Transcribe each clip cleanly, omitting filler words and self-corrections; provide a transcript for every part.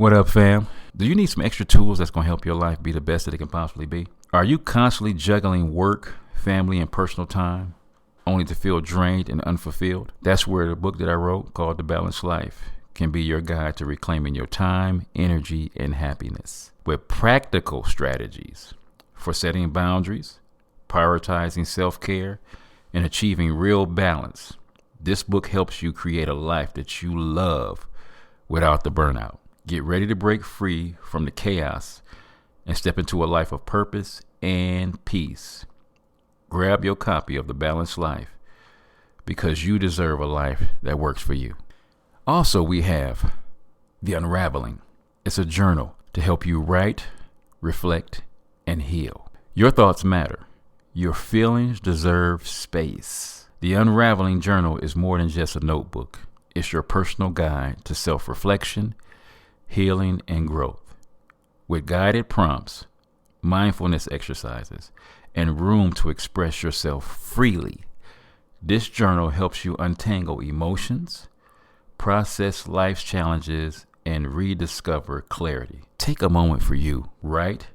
What up, fam? Do you need some extra tools that's going to help your life be the best that it can possibly be? Are you constantly juggling work, family, and personal time only to feel drained and unfulfilled? That's where the book that I wrote called The Balanced Life can be your guide to reclaiming your time, energy, and happiness with practical strategies for setting boundaries, prioritizing self-care, and achieving real balance. This book helps you create a life that you love without the burnout. Get ready to break free from the chaos and step into a life of purpose and peace. Grab your copy of The Balanced Life because you deserve a life that works for you. Also, we have The Unraveling. It's a journal to help you write, reflect, and heal. Your thoughts matter. Your feelings deserve space. The Unraveling Journal is more than just a notebook. It's your personal guide to self-reflection, healing, and growth. With guided prompts, mindfulness exercises, and room to express yourself freely, this journal helps you untangle emotions, process life's challenges, and rediscover clarity. Take a moment for you. Write,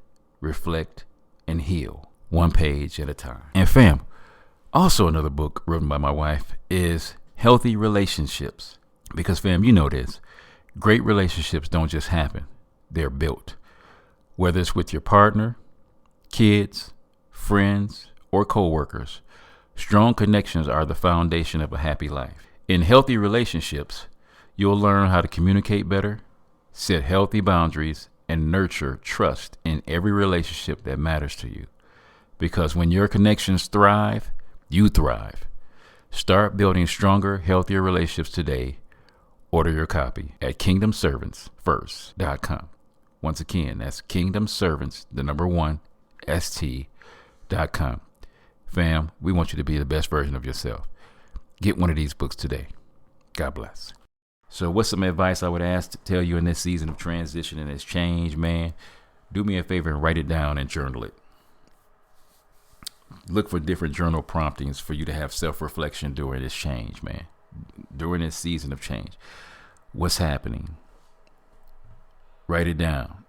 reflect, and heal, one page at a time. And fam, also another book written by my wife is Healthy Relationships. Because fam, you know this. Great relationships don't just happen. They're built. Whether it's with your partner, kids, friends, or coworkers, strong connections are the foundation of a happy life. In healthy relationships, you'll learn how to communicate better, set healthy boundaries, and nurture trust in every relationship that matters to you. Because when your connections thrive, you thrive. Start building stronger, healthier relationships today. Order your copy at kingdomservantsfirst.com. Once again, that's kingdomservants1st.com. Fam, we want you to be the best version of yourself. Get one of these books today. God bless. So what's some advice I would ask to tell you in this season of transition and this change, man? Do me a favor and write it down and journal it. Look for different journal promptings for you to have self-reflection during this change, man. During this season of change. What's happening? Write it down.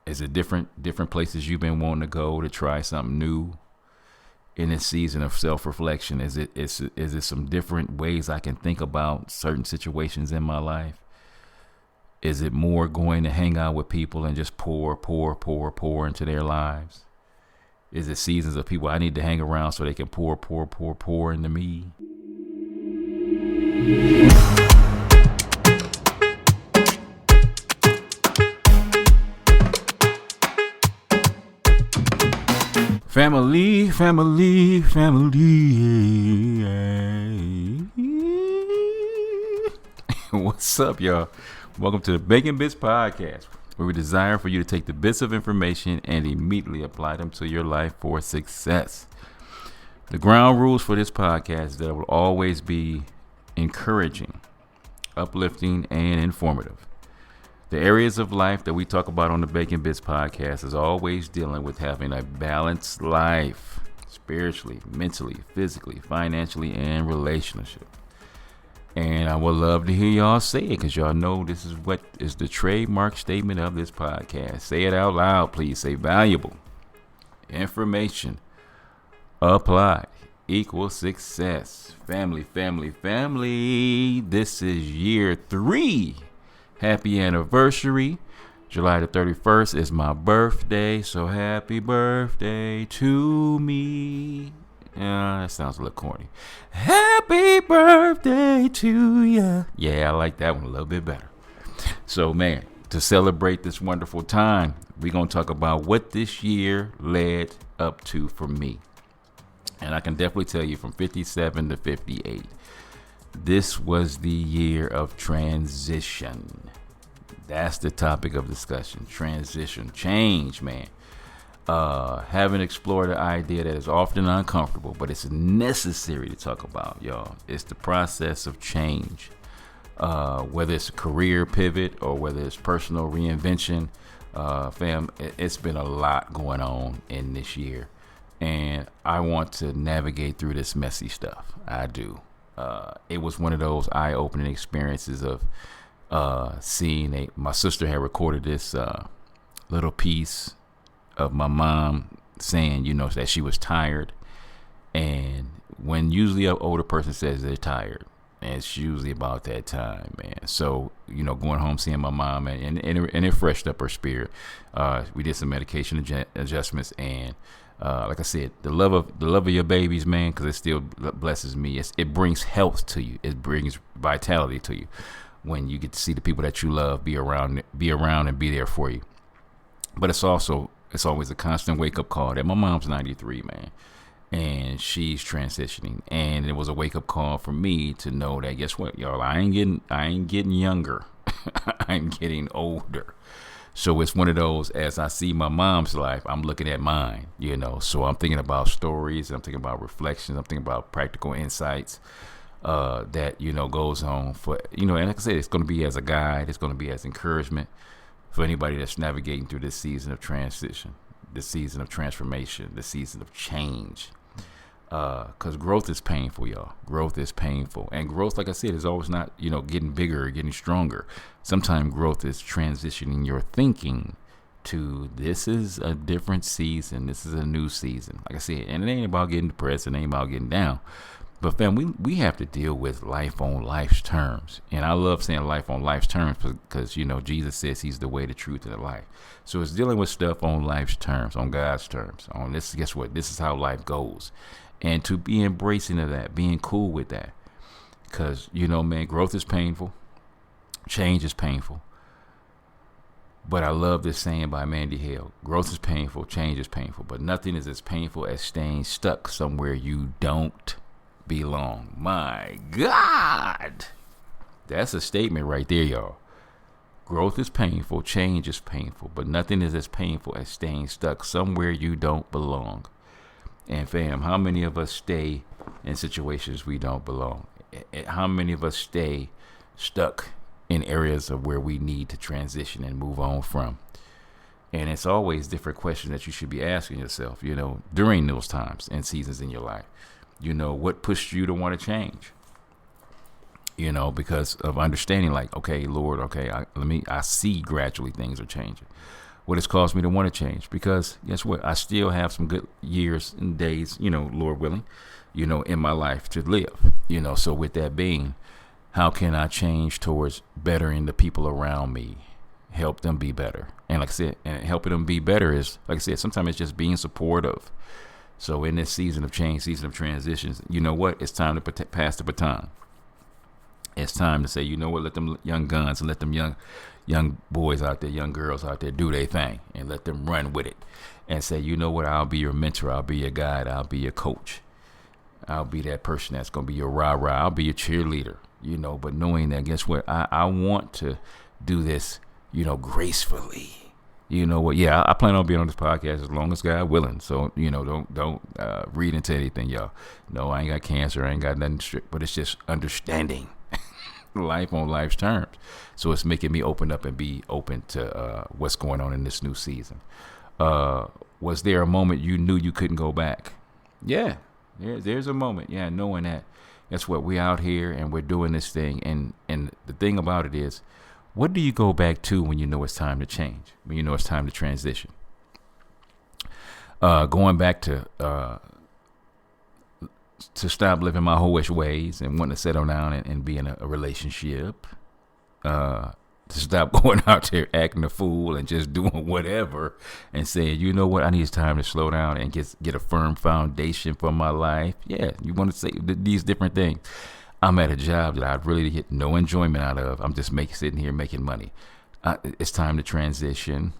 Is it different places you've been wanting to go to try something new in this season of self-reflection? Is it some different ways I can think about certain situations in my life? Is it more going to hang out with people and just pour into their lives? Is it seasons of people I need to hang around so they can pour into me? Family. What's up, y'all? Welcome to the Bacon Bits Podcast, where we desire for you to take the bits of information and immediately apply them to your life for success. The ground rules for this podcast is that it will always be encouraging, uplifting, and informative. The areas of life that we talk about on the Bacon Bits Podcast is always dealing with having a balanced life, spiritually, mentally, physically, financially, and relationship. And I would love to hear y'all say it, because y'all know this is what is the trademark statement of this podcast. Say it out loud, please. Say valuable information applied equals success. Family. This is year 3. Happy anniversary. July the 31st is my birthday, so happy birthday to me. That sounds a little corny. Happy birthday to ya. Yeah, I like that one a little bit better. So, man, to celebrate this wonderful time, we're going to talk about what this year led up to for me. And I can definitely tell you from 57 to 58, this was the year of transition. That's the topic of discussion. Transition. Change, man. Haven't explored the idea that is often uncomfortable, but it's necessary to talk about, y'all. It's the process of change. Whether it's a career pivot or whether it's personal reinvention, fam, it's been a lot going on in this year. And I want to navigate through this messy stuff. I do. It was one of those eye-opening experiences of Seeing my sister had recorded this little piece of my mom saying, that she was tired. And when usually an older person says they're tired, and it's usually about that time, man. So, going home, seeing my mom, and it freshed up her spirit. We did some medication adjustments, and like I said, the love of your babies, man, because it still blesses me. It brings health to you. It brings vitality to you when you get to see the people that you love be around and be there for you. But it's always a constant wake up call that my mom's 93, man. And she's transitioning, and it was a wake up call for me to know that, guess what, y'all, I ain't getting younger. I'm getting older. So it's one of those, as I see my mom's life, I'm looking at mine, so I'm thinking about stories, I'm thinking about reflections, I'm thinking about practical insights that goes on for, and like I said, it's going to be as a guide, it's going to be as encouragement for anybody that's navigating through this season of transition, this season of transformation, this season of change. Because growth is painful, y'all. Growth is painful. And growth, like I said, is always not, getting bigger or getting stronger. Sometimes growth is transitioning your thinking to, this is a different season. This is a new season. Like I said, and it ain't about getting depressed. It ain't about getting down. But fam, we have to deal with life on life's terms. And I love saying life on life's terms because, Jesus says he's the way, the truth, and the life. So it's dealing with stuff on life's terms, on God's terms. On this, guess what? This is how life goes. And to be embracing of that, being cool with that. Because, man, growth is painful. Change is painful. But I love this saying by Mandy Hale. Growth is painful. Change is painful. But nothing is as painful as staying stuck somewhere you don't belong. My God. That's a statement right there, y'all. Growth is painful. Change is painful. But nothing is as painful as staying stuck somewhere you don't belong. And fam, how many of us stay in situations we don't belong? How many of us stay stuck in areas of where we need to transition and move on from? And it's always different questions that you should be asking yourself, during those times and seasons in your life. What pushed you to want to change? Because of understanding, like, okay, Lord, okay, I see gradually things are changing. What has caused me to want to change? Because guess what? I still have some good years and days, Lord willing, in my life to live, So with that being, how can I change towards bettering the people around me, help them be better? And like I said, and helping them be better is, like I said, sometimes it's just being supportive. So in this season of change, season of transitions, you know what? It's time to pass the baton. It's time to say, let them young guns and let them young boys out there, young girls out there do their thing and let them run with it and say, I'll be your mentor. I'll be your guide. I'll be your coach. I'll be that person that's going to be your rah-rah. I'll be your cheerleader, but knowing that, guess what? I want to do this, gracefully. You know what? Yeah, I plan on being on this podcast as long as God willing. So, don't read into anything, y'all. No, I ain't got cancer. I ain't got nothing strict, but it's just understanding life on life's terms. So it's making me open up and be open to what's going on in this new season. Was there a moment you knew you couldn't go back? Yeah, there's a moment. Yeah, knowing that. That's what we out here and we're doing this thing. And the thing about it is, what do you go back to when you know it's time to change? When you know it's time to transition? Going back to stop living my whole-ish ways and wanting to settle down and be in a relationship. To stop going out there acting a fool and just doing whatever and saying, what, I need time to slow down and get a firm foundation for my life. Yeah, you want to say these different things. I'm at a job that I really get no enjoyment out of. I'm just sitting here making money. It's time to transition.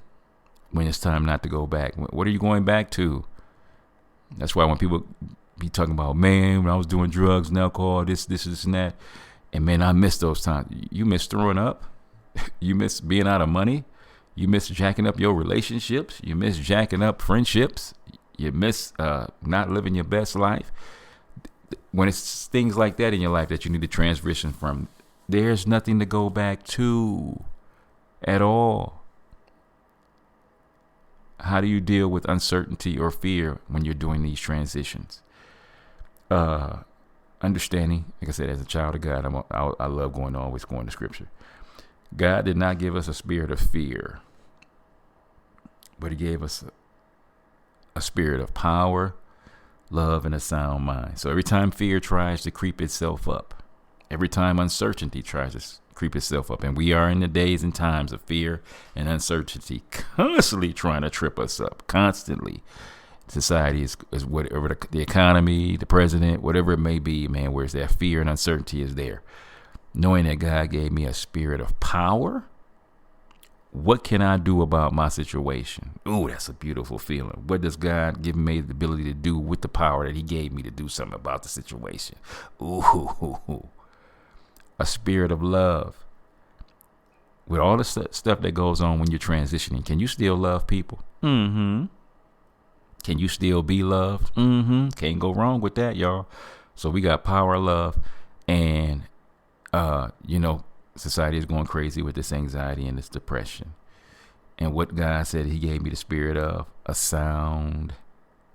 When it's time not to go back. What are you going back to? That's why when people be talking about, man, when I was doing drugs and alcohol, this, and that. And man, I miss those times. You miss throwing up. You miss being out of money. You miss jacking up your relationships. You miss jacking up friendships. You miss not living your best life. When it's things like that in your life that you need to transition from, there's nothing to go back to at all. How do you deal with uncertainty or fear when you're doing these transitions? Understanding, like I said, as a child of God, I love always going to Scripture. God did not give us a spirit of fear, but he gave us a spirit of power, love, and a sound mind. So every time fear tries to creep itself up, every time uncertainty tries to creep itself up, and we are in the days and times of fear and uncertainty constantly trying to trip us up, constantly. Society is whatever, the economy, the president, whatever it may be, man, where's that fear and uncertainty is there. Knowing that God gave me a spirit of power, what can I do about my situation? Ooh, that's a beautiful feeling. What does God give me the ability to do with the power that he gave me to do something about the situation? Ooh, a spirit of love. With all the stuff that goes on when you're transitioning, can you still love people? Mm-hmm. Can you still be loved? Mm-hmm. Can't go wrong with that, y'all. So we got power, love, and society is going crazy with this anxiety and this depression. And what God said he gave me the spirit of, a sound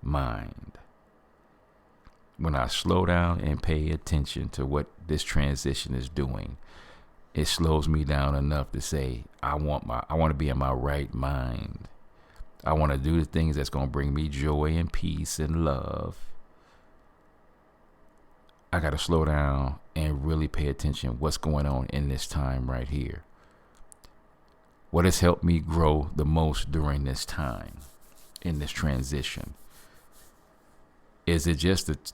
mind. When I slow down and pay attention to what this transition is doing, it slows me down enough to say, I want to be in my right mind. I want to do the things that's going to bring me joy and peace and love. I got to slow down and really pay attention what's going on in this time right here. What has helped me grow the most during this time, in this transition? Is it just that,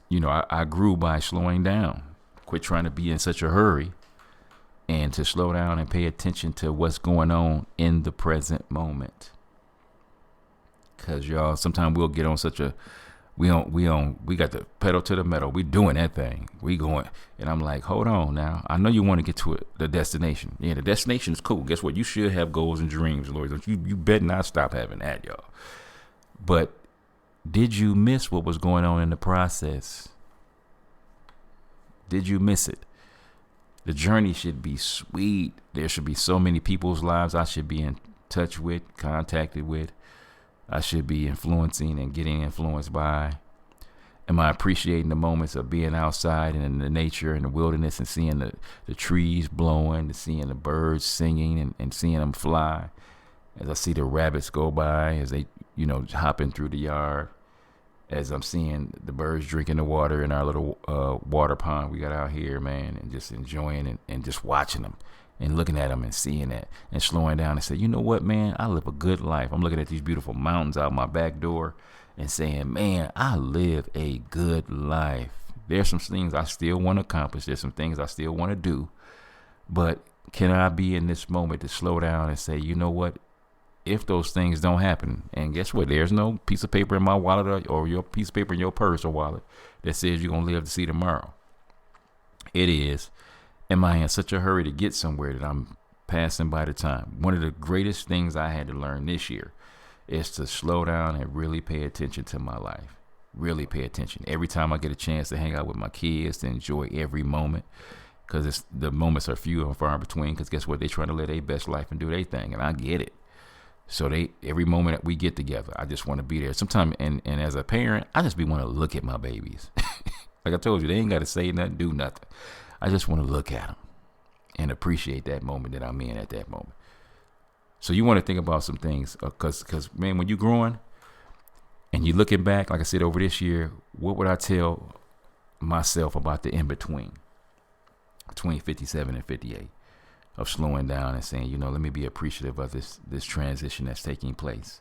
I grew by slowing down, quit trying to be in such a hurry, and to slow down and pay attention to what's going on in the present moment. Because y'all, sometimes we'll get on such a, we got the pedal to the metal. We doing that thing. We going, and I'm like, hold on now. I know you want to get to the destination. Yeah, the destination is cool. Guess what? You should have goals and dreams, Lord. You better not stop having that, y'all. But did you miss what was going on in the process? Did you miss it? The journey should be sweet. There should be so many people's lives I should be in touch with, contacted with. I should be influencing and getting influenced by. Am I appreciating the moments of being outside and in the nature and the wilderness and seeing the trees blowing, and seeing the birds singing and seeing them fly? As I see the rabbits go by, as they, hopping through the yard, as I'm seeing the birds drinking the water in our little water pond we got out here, man, and just enjoying and just watching them. And looking at them and seeing that and slowing down and say, you know what, man, I live a good life. I'm looking at these beautiful mountains out my back door and saying, man, I live a good life. There's some things I still want to accomplish. There's some things I still want to do. But can I be in this moment to slow down and say, you know what, if those things don't happen, and guess what, there's no piece of paper in my wallet or your piece of paper in your purse or wallet that says you're going to live to see tomorrow. It is. Am I in such a hurry to get somewhere that I'm passing by the time? One of the greatest things I had to learn this year is to slow down and really pay attention to my life. Really pay attention. Every time I get a chance to hang out with my kids, to enjoy every moment, because the moments are few and far in between, because guess what? They're trying to live their best life and do their thing, and I get it. So every moment that we get together, I just want to be there. Sometimes, and as a parent, I just want to look at my babies. Like I told you, they ain't got to say nothing, do nothing. I just want to look at them and appreciate that moment that I'm in at that moment. So you want to think about some things, because man, when you're growing and you're looking back, like I said, over this year, what would I tell myself about the in-between, between 57 and 58, of slowing down and saying, let me be appreciative of this transition that's taking place.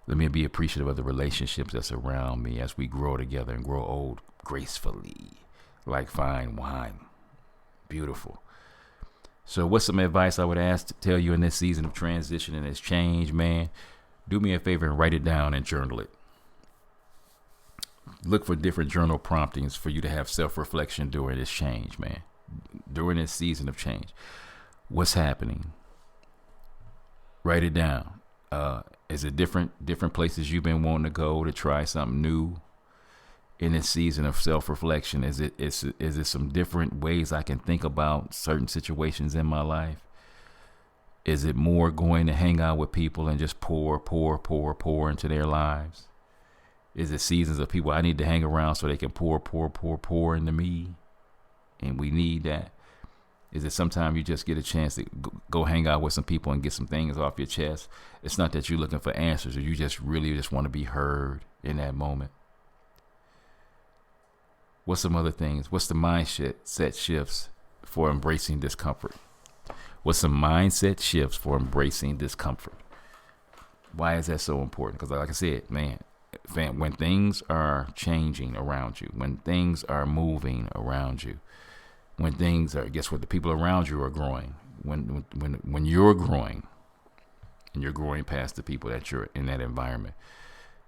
Let me be appreciative of the relationships that's around me as we grow together and grow old gracefully, like fine wine. Beautiful. So what's some advice I would tell you in this season of transition and this change, man? Do me a favor and write it down and journal it. Look for different journal promptings for you to have self-reflection during this change, man. During this season of change. What's happening? Write it down. Is it different places you've been wanting to go to try something new? In this season of self-reflection, is it some different ways I can think about certain situations in my life? Is it more going to hang out with people and just pour into their lives? Is it seasons of people I need to hang around so they can pour into me? And we need that. Is it sometimes you just get a chance to go hang out with some people and get some things off your chest? It's not that you're looking for answers, or you just really just want to be heard in that moment. What's some other things? What's the mindset shifts for embracing discomfort? What's some mindset shifts for embracing discomfort? Why is that so important? Because like I said, man, when things are changing around you, when things are moving around you, when things are, guess what? The people around you are growing. When you're growing, and you're growing past the people that you're in that environment.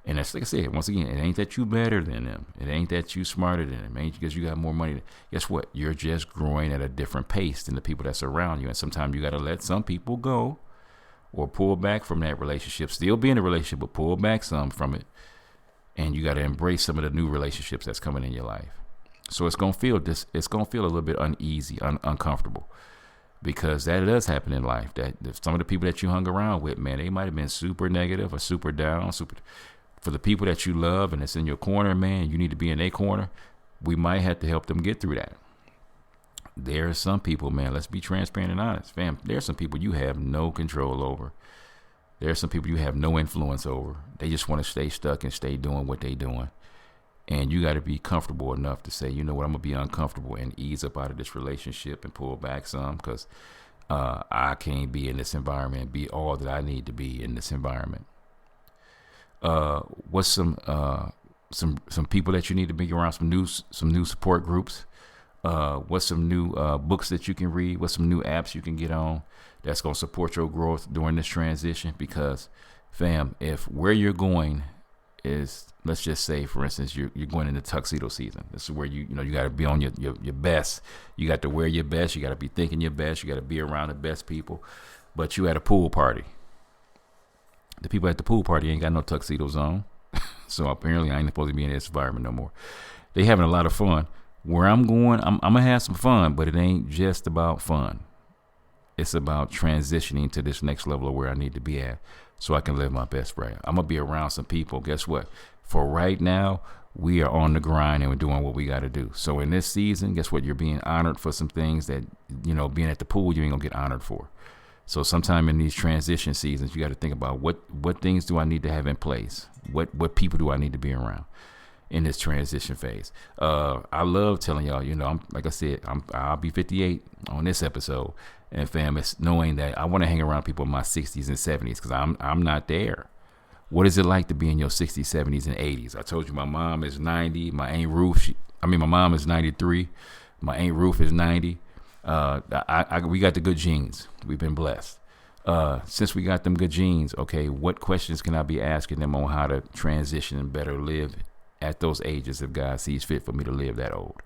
And that's, like I said, once again, it ain't that you better than them. It ain't that you smarter than them. It ain't because you got more money. Guess what? You're just growing at a different pace than the people that's around you. And sometimes you got to let some people go or pull back from that relationship. Still be in a relationship, but pull back some from it. And you got to embrace some of the new relationships that's coming in your life. So it's gonna feel a little bit uneasy, uncomfortable, because that does happen in life. That some of the people that you hung around with, man, they might have been super negative or super down. For the people that you love and it's in your corner, man, you need to be in their corner. We might have to help them get through that. There are some people, man, let's be transparent and honest, fam. There are some people you have no control over. There are some people you have no influence over. They just want to stay stuck and stay doing what they're doing. And you got to be comfortable enough to say, you know what, I'm going to be uncomfortable and ease up out of this relationship and pull back some, because I can't be in this environment and be all that I need to be in this environment. What's some people that you need to be around, some new support groups? What's some new books that you can read? What's some new apps you can get on that's going to support your growth during this transition? Because, fam, if where you're going is, let's just say, for instance, you're going into tuxedo season. This is where you got to be on your best. You got to wear your best. You got to be thinking your best. You got to be around the best people. But you at a pool party. The people at the pool party ain't got no tuxedos on. So apparently I ain't supposed to be in this environment no more. They having a lot of fun. Where I'm going, I'm going to have some fun, but it ain't just about fun. It's about transitioning to this next level of where I need to be at, so I can live my best brand. I'm going to be around some people. Guess what? For right now, we are on the grind and we're doing what we got to do. So in this season, guess what? You're being honored for some things that, being at the pool, you ain't going to get honored for. So sometime in these transition seasons, you got to think about what things do I need to have in place? What people do I need to be around in this transition phase? I love telling y'all, I'm, like I said, I'll be 58 on this episode. And fam, it's knowing that I want to hang around people in my 60s and 70s, because I'm not there. What is it like to be in your 60s, 70s, and 80s? I told you my mom is 90. My Aunt Ruth, my mom is 93. My Aunt Ruth is 90. We got the good genes. We've been blessed. Since we got them good genes, okay, what questions can I be asking them on how to transition and better live at those ages if God sees fit for me to live that old,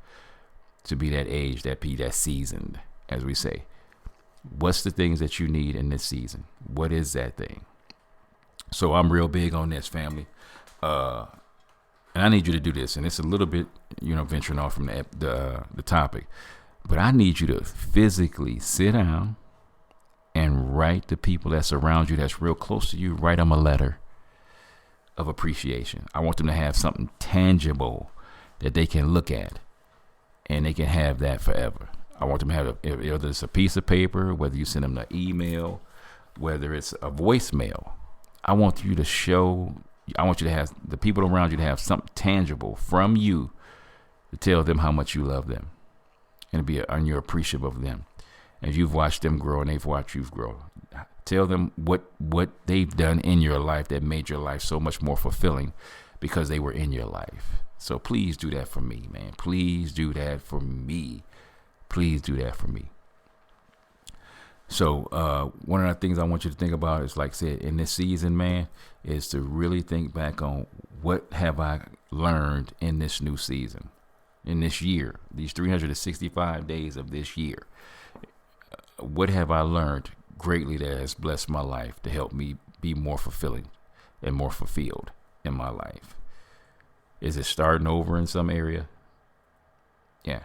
to be that age, that seasoned, as we say? What's the things that you need in this season? What is that thing? So I'm real big on this, family. And I need you to do this. And it's a little bit, venturing off from the topic. But I need you to physically sit down and write the people that surround you, that's real close to you, write them a letter of appreciation. I want them to have something tangible that they can look at, and they can have that forever. I want them to have, whether it's a piece of paper, whether you send them an email, whether it's a voicemail. I want you to have the people around you to have something tangible from you to tell them how much you love them, and you're appreciative of them. And you've watched them grow and they've watched you grow. Tell them what they've done in your life that made your life so much more fulfilling because they were in your life. So please do that for me, man. Please do that for me. Please do that for me. So one of the things I want you to think about is, like I said, in this season, man, is to really think back on what have I learned in this new season, in this year, these 365 days of this year. What have I learned greatly that has blessed my life to help me be more fulfilling and more fulfilled in my life? Is it starting over in some area? Yeah.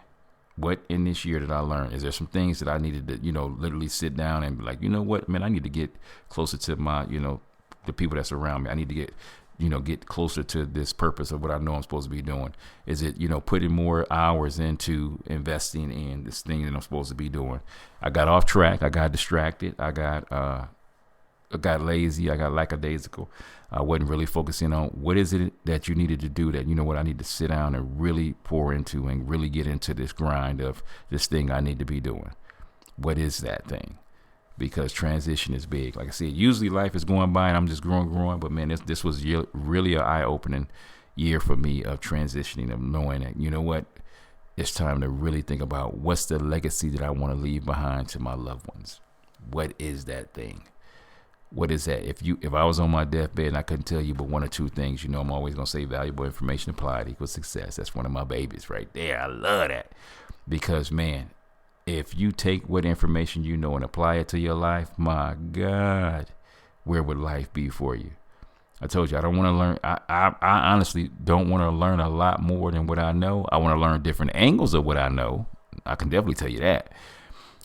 What in this year did I learn? Is there some things that I needed to, literally sit down and be like, you know what, man, I need to get closer to my, the people that's around me. I need to get get closer to this purpose of what I know I'm supposed to be doing? Is it, putting more hours into investing in this thing that I'm supposed to be doing? I got off track. I got distracted. I got lazy. I got lackadaisical. I wasn't really focusing on what is it that you needed to do that, I need to sit down and really pour into and really get into this grind of this thing I need to be doing. What is that thing? Because transition is big. Like I said, usually life is going by and I'm just growing. But man, this was really an eye-opening year for me of transitioning, of knowing that, what, it's time to really think about what's the legacy that I want to leave behind to my loved ones. What is that thing? What is that? If I was on my deathbed and I couldn't tell you but one or two things, I'm always going to say valuable information applied equals success. That's one of my babies right there. I love that. Because, man, if you take what information you know and apply it to your life, my God, where would life be for you? I told you, I don't want to learn. I honestly don't want to learn a lot more than what I know. I want to learn different angles of what I know. I can definitely tell you that.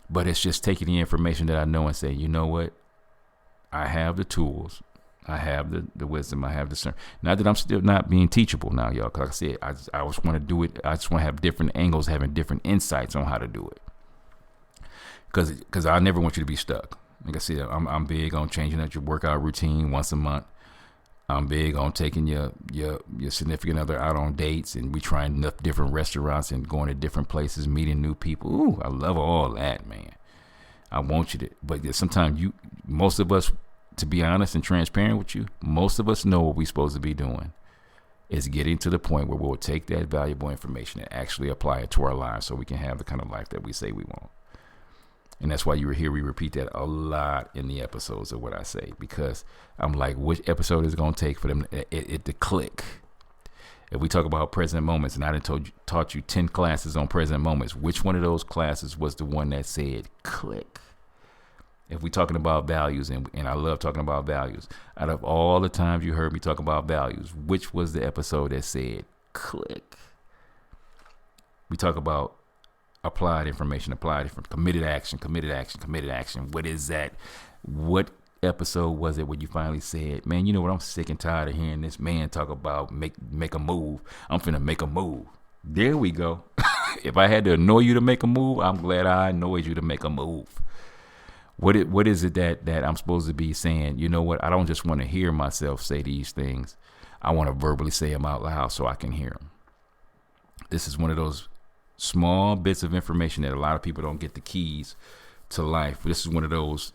But it's just taking the information that I know and saying, you know what? I have the tools. I have the wisdom. I have the discernment. Not that I'm still not being teachable now, y'all. Because like I said, I just want to do it. I just want to have different angles, having different insights on how to do it. Because I never want you to be stuck. Like I said, I'm big on changing up your workout routine once a month. I'm big on taking your significant other out on dates, and we trying different restaurants and going to different places, meeting new people. Ooh, I love all that, man. I want you to, but sometimes most of us, to be honest and transparent with you, most of us know what we're supposed to be doing. Is getting to the point where we'll take that valuable information and actually apply it to our lives so we can have the kind of life that we say we want. And that's why you were here. We repeat that a lot in the episodes of what I say, because I'm like, which episode is it going to take for them it to click? If we talk about present moments, and I taught you 10 classes on present moments, which one of those classes was the one that said click? If we're talking about values, and I love talking about values, out of all the times you heard me talk about values, which was the episode that said click? We talk about applied information, committed action. What is that? What episode was it where you finally said, man, you know what? I'm sick and tired of hearing this man talk about make a move. I'm finna make a move. There we go. If I had to annoy you to make a move, I'm glad I annoyed you to make a move. What is it that I'm supposed to be saying? You know what? I don't just want to hear myself say these things. I want to verbally say them out loud so I can hear them. This is one of those small bits of information that a lot of people don't get the keys to life. This is one of those,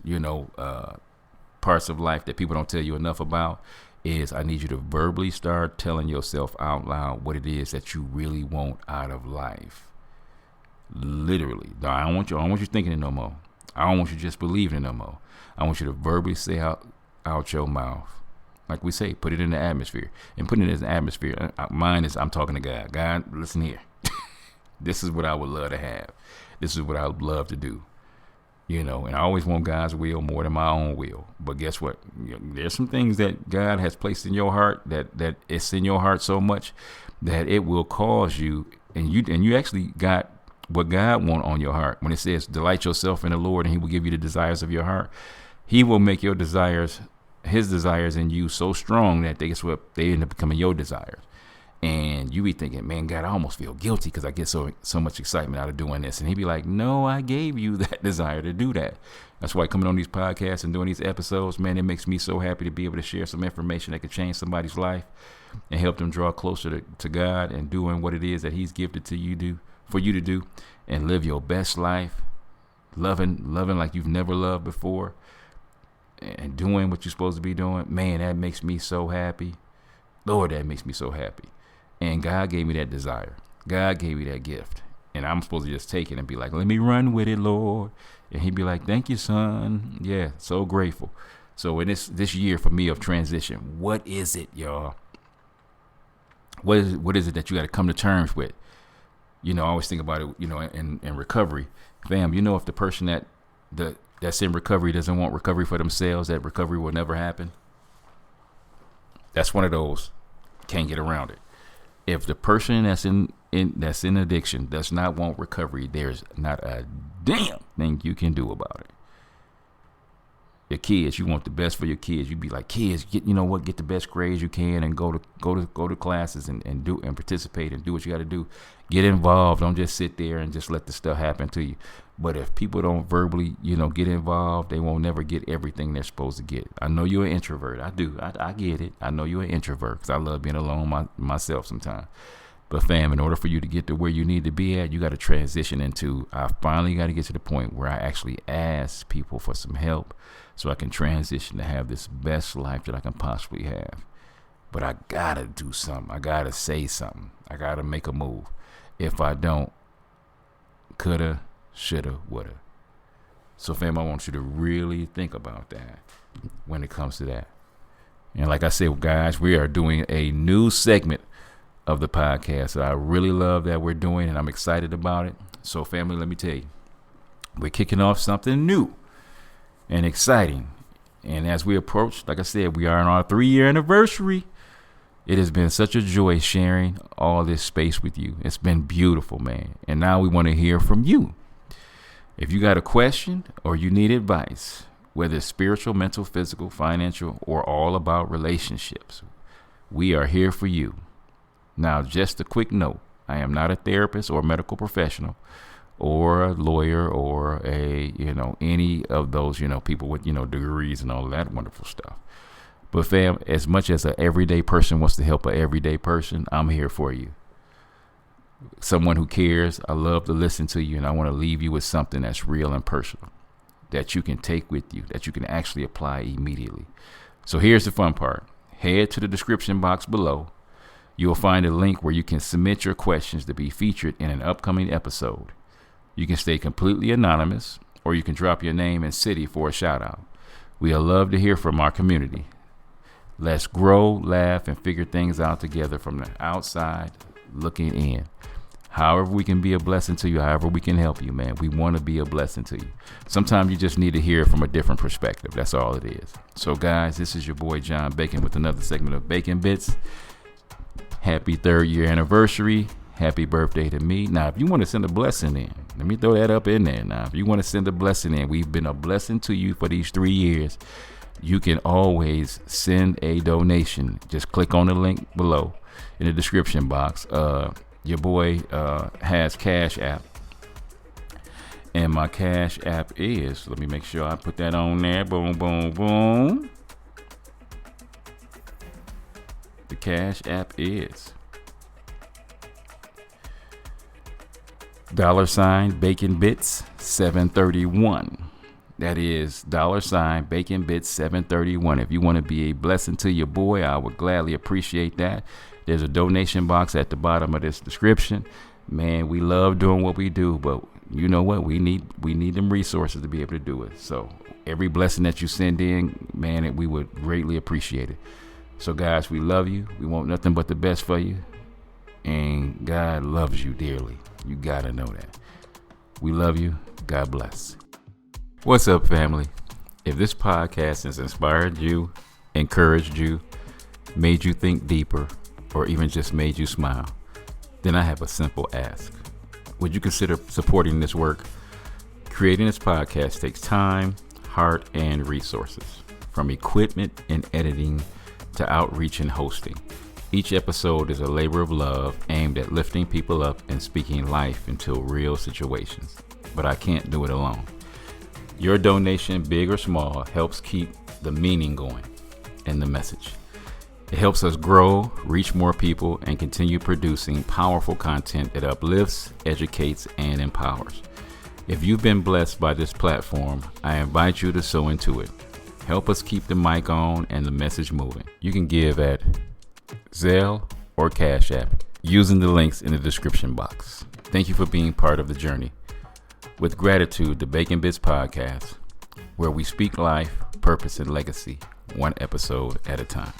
parts of life that people don't tell you enough about. Is I need you to verbally start telling yourself out loud what it is that you really want out of life. Literally. No, I don't want you thinking it no more. I don't want you just believing it no more. I want you to verbally say out your mouth. Like we say, put it in the atmosphere. And putting it in the atmosphere, mine is I'm talking to God. God, listen here. This is what I would love to have. This is what I would love to do. And I always want God's will more than my own will. But guess what? There's some things that God has placed in your heart that it's in your heart so much that it will cause you, and you actually got what God wants on your heart. When it says delight yourself in the Lord and he will give you the desires of your heart, he will make your desires, his desires in you so strong that they end up becoming your desires. And you be thinking, man, God, I almost feel guilty because I get so much excitement out of doing this. And he'd be like, no, I gave you that desire to do that. That's why coming on these podcasts and doing these episodes, man, it makes me so happy to be able to share some information that could change somebody's life and help them draw closer to God and doing what it is that he's gifted to you for you to do, and live your best life, loving like you've never loved before, and doing what you're supposed to be doing. Man, that makes me so happy. Lord, that makes me so happy. And God gave me that desire. God gave me that gift. And I'm supposed to just take it and be like, let me run with it, Lord. And he'd be like, thank you, son. Yeah, so grateful. So in this year for me of transition, what is it, y'all? What is it that you got to come to terms with? I always think about it, in recovery. Fam, if the person that's in recovery doesn't want recovery for themselves, that recovery will never happen. That's one of those. Can't get around it. If the person that's in addiction does not want recovery, there's not a damn thing you can do about it. your kids. You want the best for your kids. You be like, kids, get the best grades you can, and go to classes and do and participate and do what you got to do. Get involved. Don't just sit there and just let the stuff happen to you. But if people don't verbally, get involved, they won't never get everything they're supposed to get. I know you're an introvert. I do. I get it. I know you're an introvert because I love being alone myself sometimes. But fam, in order for you to get to where you need to be at, you got to transition into, I finally got to get to the point where I actually ask people for some help so I can transition to have this best life that I can possibly have. But I got to do something. I got to say something. I got to make a move. If I don't, coulda, shoulda, woulda. So fam, I want you to really think about that when it comes to that. And like I said, guys, we are doing a new segment of the podcast that I really love that we're doing, and I'm excited about it. So family, let me tell you, we're kicking off something new and exciting. And as we approach, like I said, we are on our 3-year anniversary. It has been such a joy sharing all this space with you. It's been beautiful, man. And now we want to hear from you. If you got a question or you need advice, whether it's spiritual, mental, physical, financial, or all about relationships, we are here for you. Now, just a quick note, I am not a therapist or medical professional or a lawyer or any of those, people with, degrees and all that wonderful stuff. But fam, as much as an everyday person wants to help an everyday person, I'm here for you. Someone who cares. I love to listen to you, and I want to leave you with something that's real and personal that you can take with you, that you can actually apply immediately. So here's the fun part. Head to the description box below. You'll find a link where you can submit your questions to be featured in an upcoming episode. You can stay completely anonymous, or you can drop your name and city for a shout out. We'll love to hear from our community. Let's grow, laugh, and figure things out together from the outside looking in. However we can be a blessing to you, however we can help you, man. We want to be a blessing to you. Sometimes you just need to hear it from a different perspective. That's all it is. So guys, this is your boy John Bacon with another segment of Bacon Bits. Happy 3rd year anniversary. Happy birthday to me. Now, if you want to send a blessing in, let me throw that up in there. Now, if you want to send a blessing in, we've been a blessing to you for these 3 years. You can always send a donation. Just click on the link below in the description box. Your boy has Cash App. And my Cash App is, let me make sure I put that on there. Boom, boom, boom. The Cash App is $Bacon Bits 731. That is $Bacon Bits 731. If you want to be a blessing to your boy, I would gladly appreciate that. There's a donation box at the bottom of this description. Man, we love doing what we do, but you know what? We need them resources to be able to do it. So every blessing that you send in, man, we would greatly appreciate it. So guys, we love you. We want nothing but the best for you. And God loves you dearly. You gotta know that. We love you. God bless. What's up, family? If this podcast has inspired you, encouraged you, made you think deeper, or even just made you smile, then I have a simple ask. Would you consider supporting this work? Creating this podcast takes time, heart, and resources, from equipment and editing to outreach and hosting. Each episode is a labor of love aimed at lifting people up and speaking life into real situations. But I can't do it alone. Your donation, big or small, helps keep the meaning going and the message. It helps us grow, reach more people, and continue producing powerful content that uplifts, educates, and empowers. If you've been blessed by this platform, I invite you to sow into it. Help us keep the mic on and the message moving. You can give at Zelle or Cash App using the links in the description box. Thank you for being part of the journey. With gratitude, the Bacon Bits Podcast, where we speak life, purpose, and legacy, one episode at a time.